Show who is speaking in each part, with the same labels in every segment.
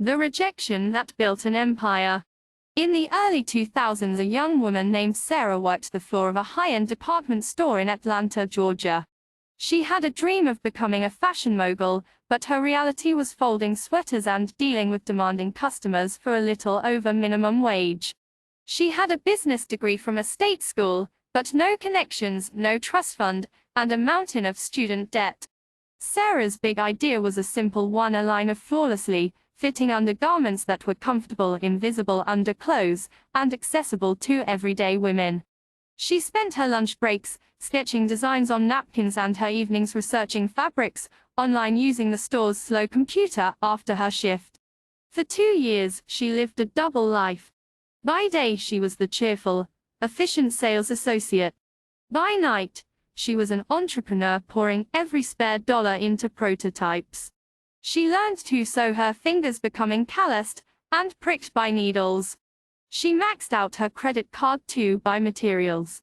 Speaker 1: The rejection that built an empire. In the early 2000s, a young woman named Sarah worked the floor of a high-end department store in Atlanta, Georgia. She had a dream of becoming a fashion mogul, but her reality was folding sweaters and dealing with demanding customers for a little over minimum wage. She had a business degree from a state school, but no connections, no trust fund, and a mountain of student debt. Sarah's big idea was a simple one: a line of flawlessly fitting undergarments that were comfortable, invisible under clothes, and accessible to everyday women. She spent her lunch breaks sketching designs on napkins and her evenings researching fabrics online using the store's slow computer after her shift. For 2 years, she lived a double life. By day, she was the cheerful, efficient sales associate. By night, she was an entrepreneur pouring every spare dollar into prototypes. She learned to sew her fingers, becoming calloused and pricked by needles. She maxed out her credit card to buy materials.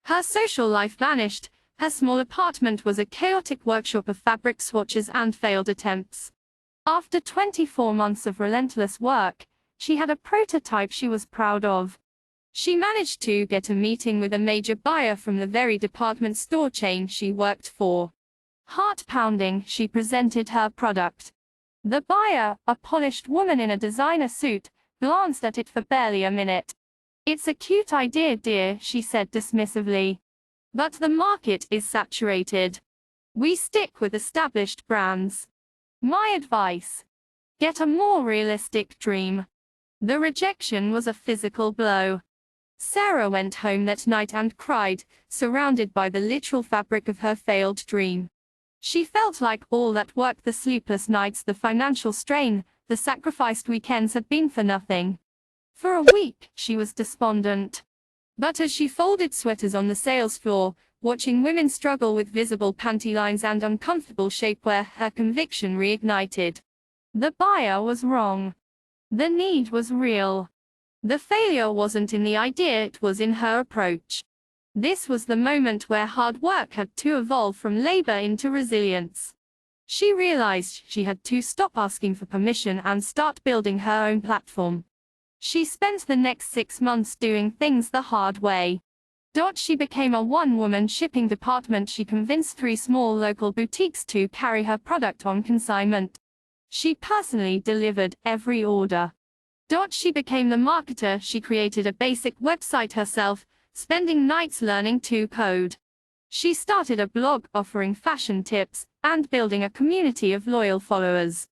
Speaker 1: Her social life vanished. Her small apartment was a chaotic workshop of fabric swatches and failed attempts. After 24 months of relentless work, she had a prototype she was proud of. She managed to get a meeting with a major buyer from the very department store chain she worked for. Heart-pounding, she presented her product. The buyer, a polished woman in a designer suit, glanced at it for barely a minute. "It's a cute idea, dear," she said dismissively. "But the market is saturated. We stick with established brands. My advice: get a more realistic dream." The rejection was a physical blow. Sarah went home that night and cried, surrounded by the literal fabric of her failed dream. She felt like all that work, the sleepless nights, the financial strain, the sacrificed weekends had been for nothing. For a week, she was despondent. But as she folded sweaters on the sales floor, watching women struggle with visible panty lines and uncomfortable shapewear, her conviction reignited. The buyer was wrong. The need was real. The failure wasn't in the idea, it was in her approach. This was the moment where hard work had to evolve from labor into resilience. She realized she had to stop asking for permission and start building her own platform. She spent the next 6 months doing things the hard way. She became a one-woman shipping department. She convinced 3 small local boutiques to carry her product on consignment. She personally delivered every order. She became the marketer. She created a basic website herself, spending nights learning to code. She started a blog offering fashion tips and building a community of loyal followers.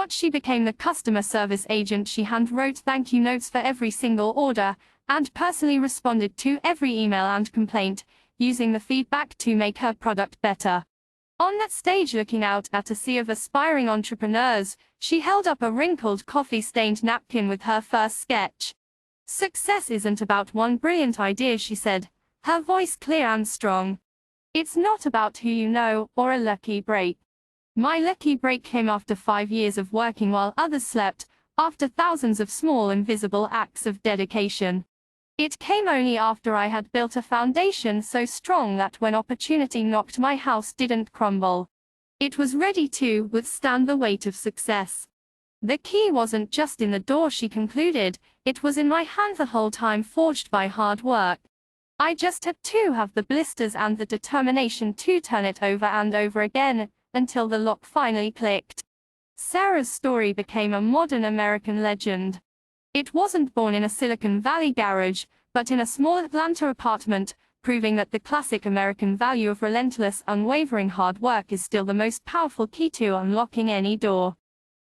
Speaker 1: She became the customer service agent. She hand-wrote thank you notes for every single order and personally responded to every email and complaint, using the feedback to make her product better. On that stage, looking out at a sea of aspiring entrepreneurs, she held up a wrinkled, coffee-stained napkin with her first sketch. "Success isn't about one brilliant idea," she said, her voice clear and strong. "It's not about who you know or a lucky break. My lucky break came after 5 years of working while others slept, after thousands of small invisible acts of dedication. It came only after I had built a foundation so strong that when opportunity knocked, my house didn't crumble. It was ready to withstand the weight of success. The key wasn't just in the door," she concluded, "it was in my hand the whole time, forged by hard work. I just had to have the blisters and the determination to turn it over and over again, until the lock finally clicked." Sarah's story became a modern American legend. It wasn't born in a Silicon Valley garage, but in a small Atlanta apartment, proving that the classic American value of relentless, unwavering hard work is still the most powerful key to unlocking any door.